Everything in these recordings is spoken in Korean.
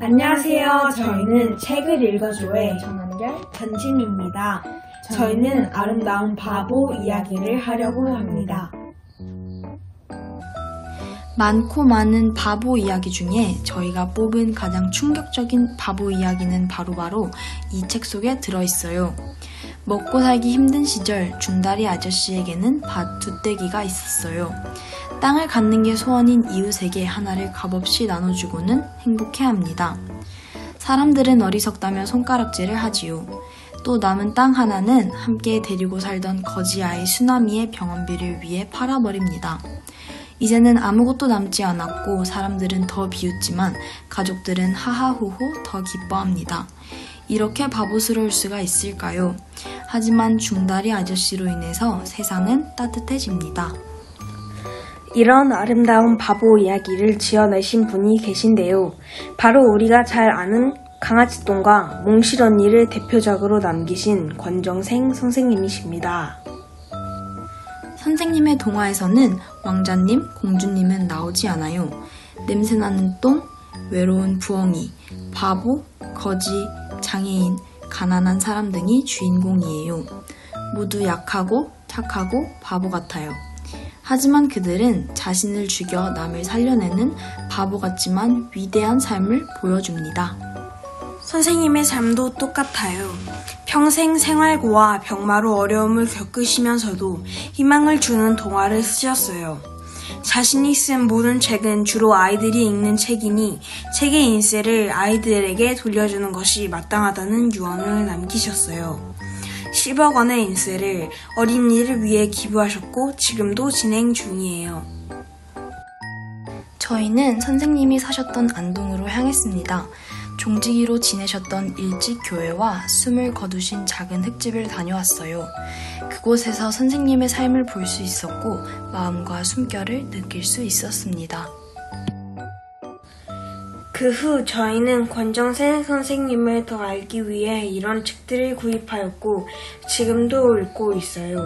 안녕하세요. 저희는 책을 읽어줘의 정한결, 전진입니다. 저희는 아름다운 바보 이야기를 하려고 합니다. 많고 많은 바보 이야기 중에 저희가 뽑은 가장 충격적인 바보 이야기는 바로 이 책 속에 들어있어요. 먹고 살기 힘든 시절 중다리 아저씨에게는 밭 두 떼기가 있었어요. 땅을 갖는 게 소원인 이웃에게 하나를 값없이 나눠주고는 행복해합니다. 사람들은 어리석다며 손가락질을 하지요. 또 남은 땅 하나는 함께 데리고 살던 거지 아이 수나미의 병원비를 위해 팔아버립니다. 이제는 아무것도 남지 않았고 사람들은 더 비웃지만 가족들은 하하호호 더 기뻐합니다. 이렇게 바보스러울 수가 있을까요? 하지만 중다리 아저씨로 인해서 세상은 따뜻해집니다. 이런 아름다운 바보 이야기를 지어내신 분이 계신데요. 바로 우리가 잘 아는 강아지똥과 몽실언니를 대표작으로 남기신 권정생 선생님이십니다. 선생님의 동화에서는 왕자님, 공주님은 나오지 않아요. 냄새나는 똥, 외로운 부엉이, 바보, 거지, 장애인, 가난한 사람 등이 주인공이에요. 모두 약하고 착하고 바보 같아요. 하지만 그들은 자신을 죽여 남을 살려내는 바보 같지만 위대한 삶을 보여줍니다. 선생님의 삶도 똑같아요. 평생 생활고와 병마로 어려움을 겪으시면서도 희망을 주는 동화를 쓰셨어요. 자신이 쓴 모든 책은 주로 아이들이 읽는 책이니 책의 인쇄를 아이들에게 돌려주는 것이 마땅하다는 유언을 남기셨어요. 10억 원의 인쇄를 어린이를 위해 기부하셨고 지금도 진행 중이에요. 저희는 선생님이 사셨던 안동으로 향했습니다. 종지기로 지내셨던 일찍교회와 숨을 거두신 작은 흙집을 다녀왔어요. 그곳에서 선생님의 삶을 볼 수 있었고 마음과 숨결을 느낄 수 있었습니다. 그 후 저희는 권정생 선생님을 더 알기 위해 이런 책들을 구입하였고 지금도 읽고 있어요.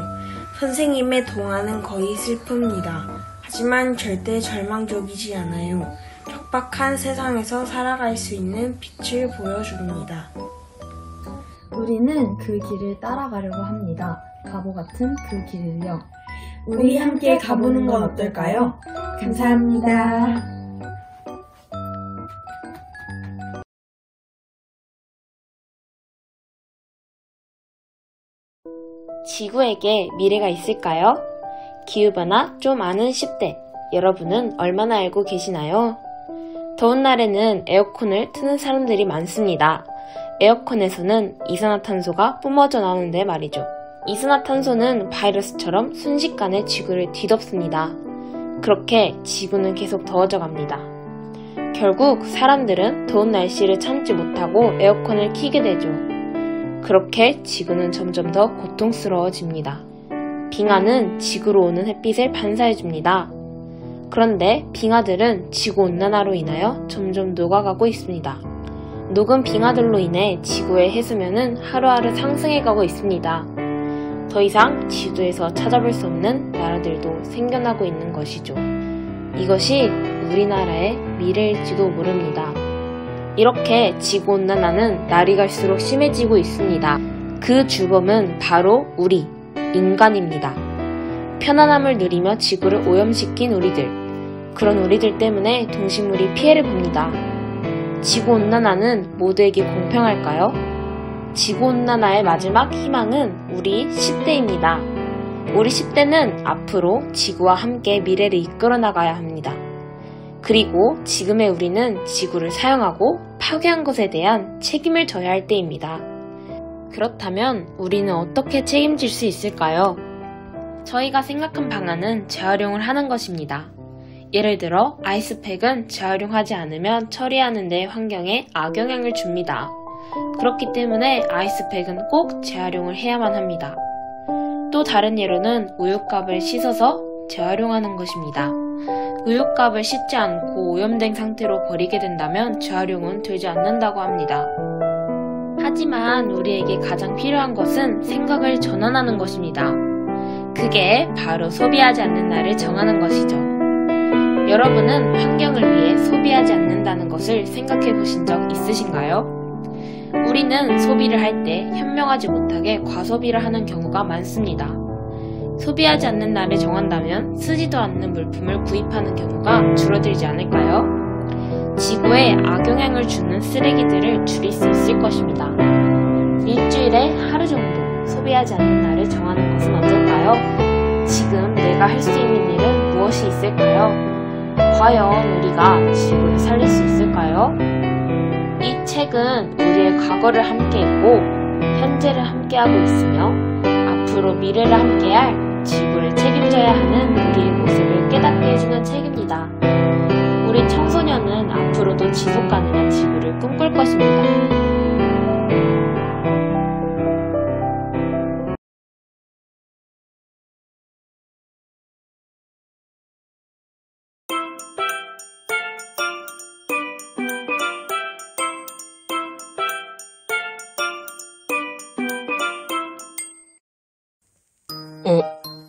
선생님의 동화는 거의 슬픕니다. 하지만 절대 절망적이지 않아요. 척박한 세상에서 살아갈 수 있는 빛을 보여줍니다. 우리는 그 길을 따라가려고 합니다. 바보 같은 그 길을요. 우리 함께 가보는 건 어떨까요? 감사합니다. 지구에게 미래가 있을까요? 기후변화 좀 아는 10대, 여러분은 얼마나 알고 계시나요? 더운 날에는 에어컨을 트는 사람들이 많습니다. 에어컨에서는 이산화탄소가 뿜어져 나오는데 말이죠. 이산화탄소는 바이러스처럼 순식간에 지구를 뒤덮습니다. 그렇게 지구는 계속 더워져 갑니다. 결국 사람들은 더운 날씨를 참지 못하고 에어컨을 켜게 되죠. 그렇게 지구는 점점 더 고통스러워집니다. 빙하는 지구로 오는 햇빛을 반사해줍니다. 그런데 빙하들은 지구온난화로 인하여 점점 녹아가고 있습니다. 녹은 빙하들로 인해 지구의 해수면은 하루하루 상승해가고 있습니다. 더 이상 지구에서 찾아볼 수 없는 나라들도 생겨나고 있는 것이죠. 이것이 우리나라의 미래일지도 모릅니다. 이렇게 지구온난화는 날이 갈수록 심해지고 있습니다. 그 주범은 바로 우리, 인간입니다. 편안함을 누리며 지구를 오염시킨 우리들. 그런 우리들 때문에 동식물이 피해를 봅니다. 지구온난화는 모두에게 공평할까요? 지구온난화의 마지막 희망은 우리 10대입니다. 우리 10대는 앞으로 지구와 함께 미래를 이끌어 나가야 합니다. 그리고 지금의 우리는 지구를 사용하고 파괴한 것에 대한 책임을 져야 할 때입니다. 그렇다면 우리는 어떻게 책임질 수 있을까요? 저희가 생각한 방안은 재활용을 하는 것입니다. 예를 들어 아이스팩은 재활용하지 않으면 처리하는 데 환경에 악영향을 줍니다. 그렇기 때문에 아이스팩은 꼭 재활용을 해야만 합니다. 또 다른 예로는 우유값을 씻어서 재활용하는 것입니다. 우유값을 씻지 않고 오염된 상태로 버리게 된다면 재활용은 되지 않는다고 합니다. 하지만 우리에게 가장 필요한 것은 생각을 전환하는 것입니다. 그게 바로 소비하지 않는 날을 정하는 것이죠. 여러분은 환경을 위해 소비하지 않는다는 것을 생각해 보신 적 있으신가요? 우리는 소비를 할 때 현명하지 못하게 과소비를 하는 경우가 많습니다. 소비하지 않는 날을 정한다면 쓰지도 않는 물품을 구입하는 경우가 줄어들지 않을까요? 지구에 악영향을 주는 쓰레기들을 줄일 수 있을 것입니다. 일주일에 하루 정도 소비하지 않는 날을 정하는 것은 어떨까요? 지금 내가 할 수 있는 일은 무엇이 있을까요? 과연 우리가 지구를 살릴 수 있을까요? 이 책은 우리의 과거를 함께했고 현재를 함께하고 있으며 앞으로 미래를 함께할 지구를 책임져야 하는 우리의 모습을 깨닫게 해주는 책입니다. 우리 청소년은 앞으로도 지속 가능한 지구를 꿈꿀 것입니다.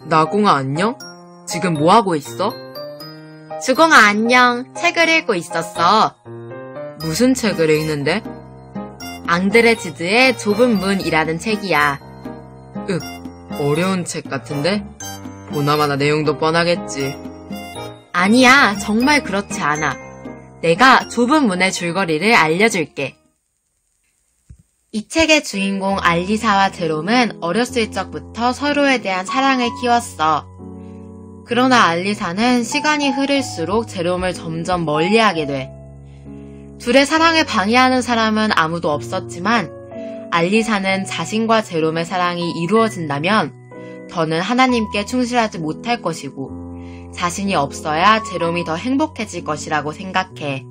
나공아 안녕? 지금 뭐 하고 있어? 주공아 안녕. 책을 읽고 있었어. 무슨 책을 읽는데? 앙드레지드의 좁은 문이라는 책이야. 어려운 책 같은데? 보나마나 내용도 뻔하겠지. 아니야, 정말 그렇지 않아. 내가 좁은 문의 줄거리를 알려줄게. 이 책의 주인공 알리사와 제롬은 어렸을 적부터 서로에 대한 사랑을 키웠어. 그러나 알리사는 시간이 흐를수록 제롬을 점점 멀리하게 돼. 둘의 사랑을 방해하는 사람은 아무도 없었지만 알리사는 자신과 제롬의 사랑이 이루어진다면 더는 하나님께 충실하지 못할 것이고 자신이 없어야 제롬이 더 행복해질 것이라고 생각해.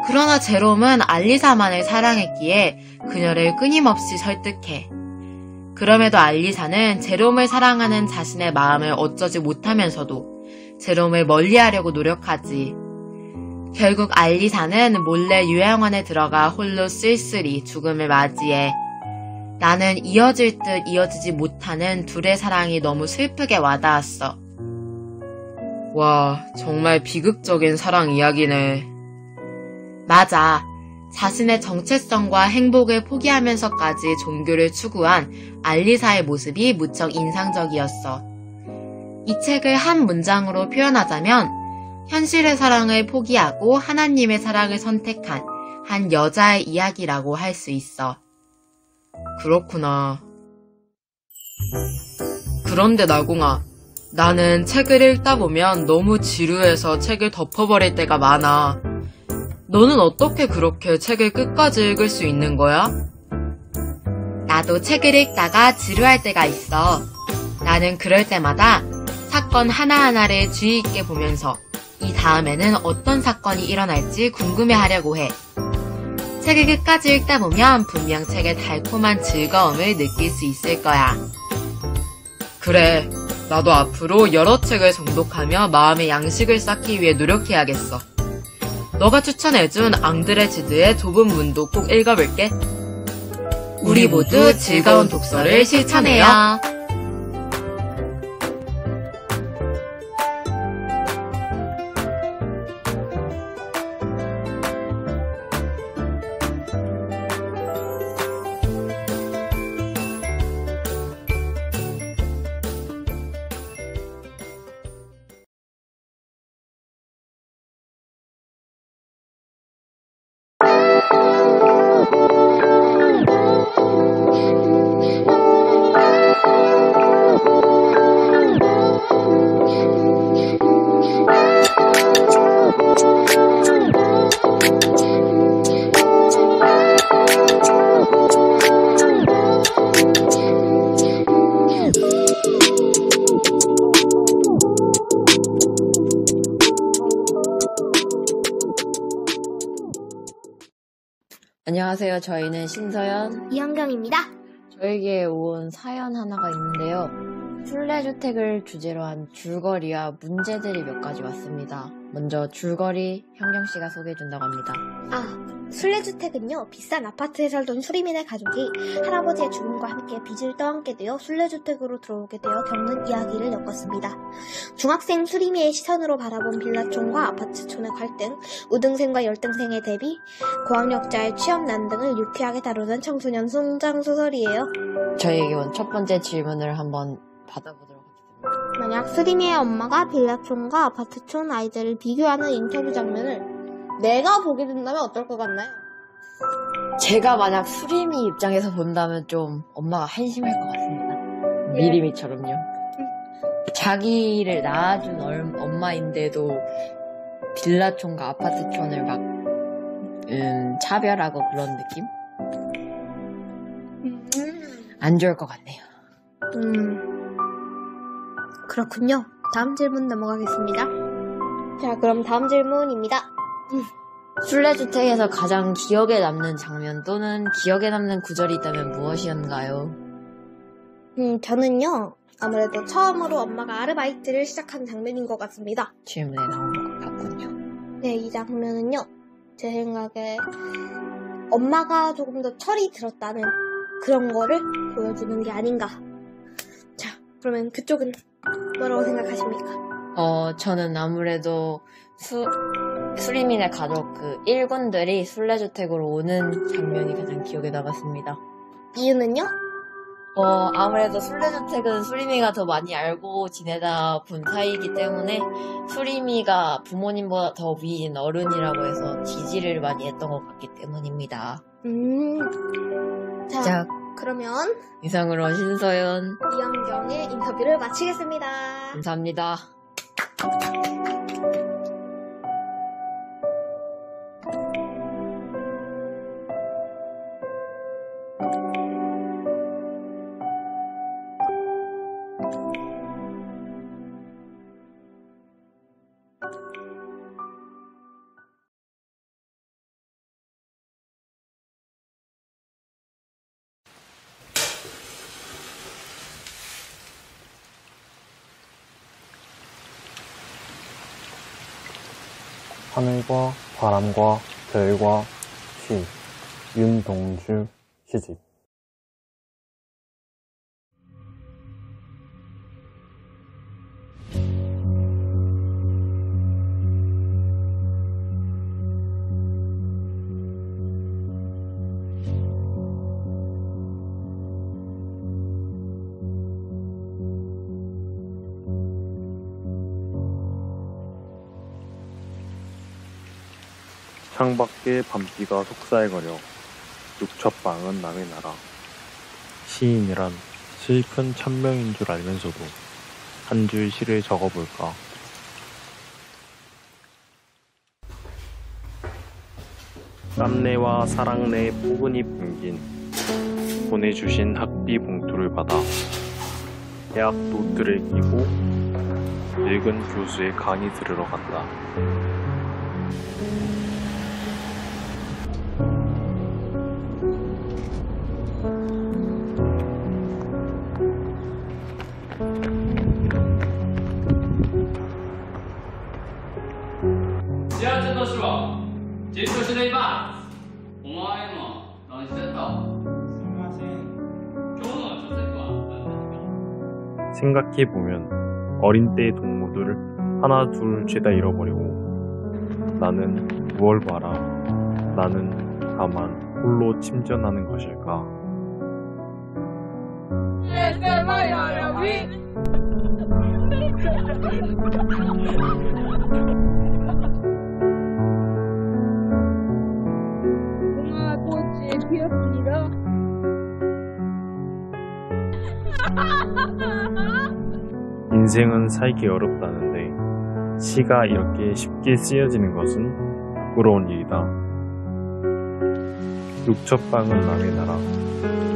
그러나 제롬은 알리사만을 사랑했기에 그녀를 끊임없이 설득해. 그럼에도 알리사는 제롬을 사랑하는 자신의 마음을 어쩌지 못하면서도 제롬을 멀리하려고 노력하지. 결국 알리사는 몰래 요양원에 들어가 홀로 쓸쓸히 죽음을 맞이해. 나는 이어질 듯 이어지지 못하는 둘의 사랑이 너무 슬프게 와닿았어. 와, 정말 비극적인 사랑 이야기네. 맞아. 자신의 정체성과 행복을 포기하면서까지 종교를 추구한 알리사의 모습이 무척 인상적이었어. 이 책을 한 문장으로 표현하자면 현실의 사랑을 포기하고 하나님의 사랑을 선택한 한 여자의 이야기라고 할 수 있어. 그렇구나. 그런데 나공아, 나는 책을 읽다 보면 너무 지루해서 책을 덮어버릴 때가 많아. 너는 어떻게 그렇게 책을 끝까지 읽을 수 있는 거야? 나도 책을 읽다가 지루할 때가 있어. 나는 그럴 때마다 사건 하나하나를 주의 있게 보면서 이 다음에는 어떤 사건이 일어날지 궁금해하려고 해. 책을 끝까지 읽다 보면 분명 책의 달콤한 즐거움을 느낄 수 있을 거야. 그래, 나도 앞으로 여러 책을 정독하며 마음의 양식을 쌓기 위해 노력해야겠어. 너가 추천해준 앙드레지드의 좁은 문도 꼭 읽어볼게. 우리 모두 즐거운 독서를 실천해요. 안녕하세요. 저희는 신서연, 이현경입니다. 저에게 온 사연 하나가 있는데요. 순례주택을 주제로 한 줄거리와 문제들이 몇 가지 왔습니다. 먼저 줄거리 현경씨가 소개해준다고 합니다. 순례주택은요, 비싼 아파트에 살던 수리민의 가족이 할아버지의 죽음과 함께 빚을 떠안게 되어 순례주택으로 들어오게 되어 겪는 이야기를 엮었습니다. 중학생 수리미의 시선으로 바라본 빌라촌과 아파트촌의 갈등, 우등생과 열등생의 대비, 고학력자의 취업난 등을 유쾌하게 다루는 청소년 성장소설이에요. 저희에게 온 첫 번째 질문을 한번 받아보도록 하겠습니다. 만약 수리미의 엄마가 빌라촌과 아파트촌 아이들을 비교하는 인터뷰 장면을 내가 보게 된다면 어떨 것 같나요? 제가 만약 수리미 입장에서 본다면 좀 엄마가 한심할 것 같습니다. 미리미처럼요. 자기를 낳아준 엄마인데도 빌라촌과 아파트촌을 막 차별하고 그런 느낌? 안 좋을 것 같네요. 그렇군요. 다음 질문 넘어가겠습니다. 자, 그럼 다음 질문입니다. 순례주택에서 가장 기억에 남는 장면 또는 기억에 남는 구절이 있다면 무엇이었나요? 저는요, 아무래도 처음으로 엄마가 아르바이트를 시작한 장면인 것 같습니다. 질문에 나온 것 같군요. 네, 이 장면은요, 제 생각에 엄마가 조금 더 철이 들었다는 그런 거를 보여주는 게 아닌가. 자, 그러면 그쪽은 뭐라고 생각하십니까? 저는 아무래도 수리민의 가족 일군들이 순례주택으로 오는 장면이 가장 기억에 남았습니다. 이유는요? 아무래도 순례주택은 수리미가 더 많이 알고 지내다 본 사이이기 때문에 수리미가 부모님보다 더 위인 어른이라고 해서 지지를 많이 했던 것 같기 때문입니다. 자, 그러면 이상으로 신서연, 이현경의 인터뷰를 마치겠습니다. 감사합니다. 하늘과 바람과 별과 시, 윤동주 시집. 창밖에 밤비가 속살거려 육첩방은 남의 나라. 시인이란 슬픈 천명인 줄 알면서도 한 줄 시를 적어볼까. 땀내와 사랑내 포근히 풍긴 보내주신 학비 봉투를 받아 대학 노트를 끼고 늙은 교수의 강의 들으러 간다. 생각해보면 어린 때의 동무들을 하나 둘 죄다 잃어버리고 나는 무얼 봐라. 나는 다만 홀로 침전하는 것일까. 꽃이 피었습니다. 인생은 살기 어렵다는데 시가 이렇게 쉽게 쓰여지는 것은 부러운 일이다. 육첩방은 남의 나라.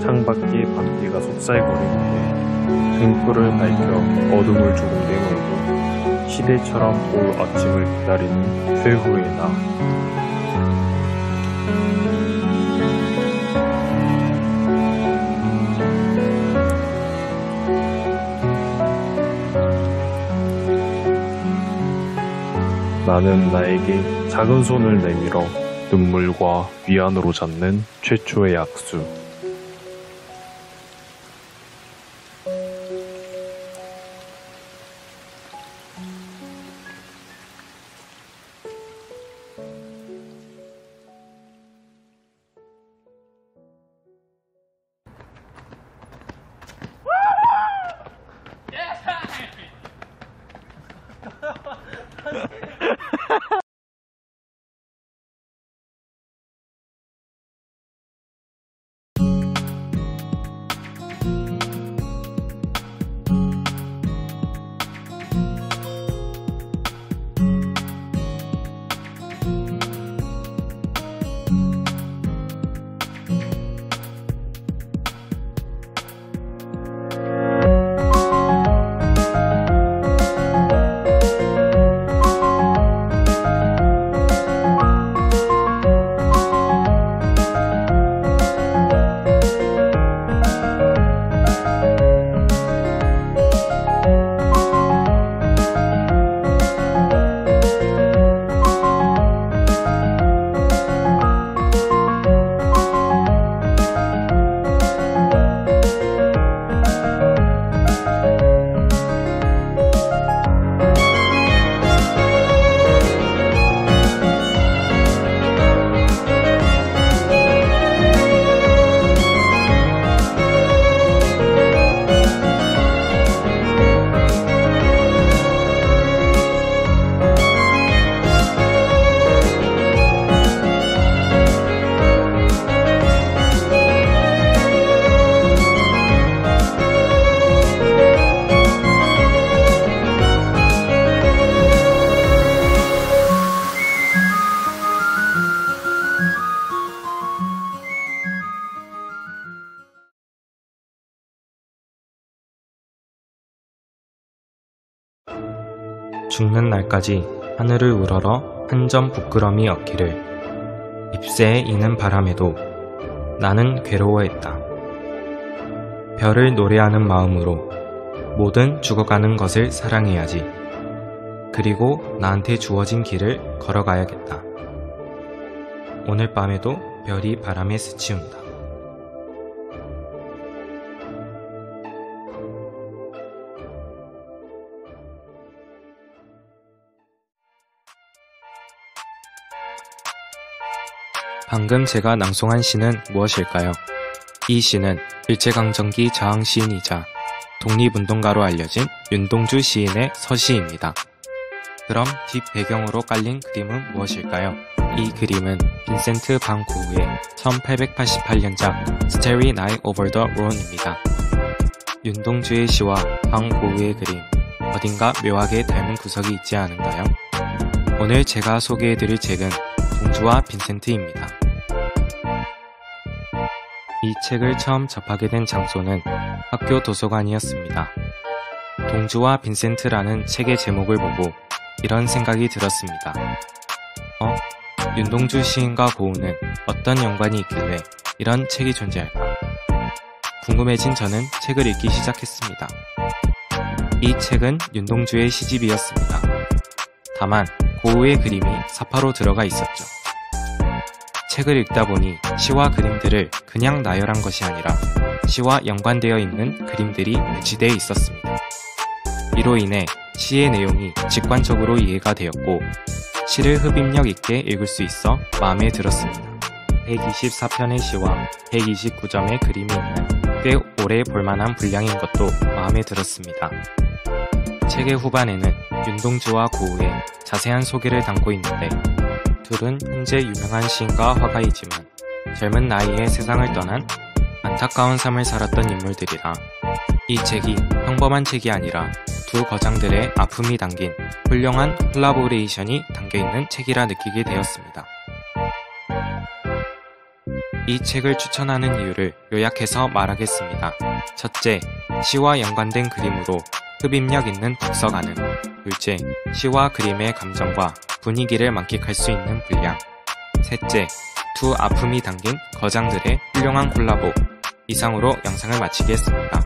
창밖에 밤비가 속살거리는데 등불을 밝혀 어둠을 조금 내몰고 시대처럼 올 아침을 기다리는 최후의 나. 나는 나에게 작은 손을 내밀어 눈물과 위안으로 잡는 최초의 약수. 죽는 날까지 하늘을 우러러 한 점 부끄럼이 없기를. 잎새에 이는 바람에도 나는 괴로워했다. 별을 노래하는 마음으로 모든 죽어가는 것을 사랑해야지. 그리고 나한테 주어진 길을 걸어가야겠다. 오늘 밤에도 별이 바람에 스치운다. 방금 제가 낭송한 시는 무엇일까요? 이 시는 일제강점기 저항 시인이자 독립운동가로 알려진 윤동주 시인의 서시입니다. 그럼 뒷배경으로 깔린 그림은 무엇일까요? 이 그림은 빈센트 반 고흐의 1888년작 Starry Night Over the Rhone입니다. 윤동주의 시와 반 고흐의 그림, 어딘가 묘하게 닮은 구석이 있지 않은가요? 오늘 제가 소개해드릴 책은 동주와 빈센트입니다. 이 책을 처음 접하게 된 장소는 학교 도서관이었습니다. 동주와 빈센트라는 책의 제목을 보고 이런 생각이 들었습니다. 윤동주 시인과 고흐는 어떤 연관이 있길래 이런 책이 존재할까? 궁금해진 저는 책을 읽기 시작했습니다. 이 책은 윤동주의 시집이었습니다. 다만 고흐의 그림이 사파로 들어가 있었죠. 책을 읽다 보니 시와 그림들을 그냥 나열한 것이 아니라 시와 연관되어 있는 그림들이 배치되어 있었습니다. 이로 인해 시의 내용이 직관적으로 이해가 되었고 시를 흡입력 있게 읽을 수 있어 마음에 들었습니다. 124편의 시와 129점의 그림이 있는 꽤 오래 볼만한 분량인 것도 마음에 들었습니다. 책의 후반에는 윤동주와 고흐의 자세한 소개를 담고 있는데 둘은 현재 유명한 시인과 화가이지만 젊은 나이에 세상을 떠난 안타까운 삶을 살았던 인물들이라 이 책이 평범한 책이 아니라 두 거장들의 아픔이 담긴 훌륭한 콜라보레이션이 담겨있는 책이라 느끼게 되었습니다. 이 책을 추천하는 이유를 요약해서 말하겠습니다. 첫째, 시와 연관된 그림으로 흡입력 있는 독서 가능. 둘째, 시와 그림의 감정과 분위기를 만끽할 수 있는 분량. 셋째, 두 아픔이 담긴 거장들의 훌륭한 콜라보. 이상으로 영상을 마치겠습니다.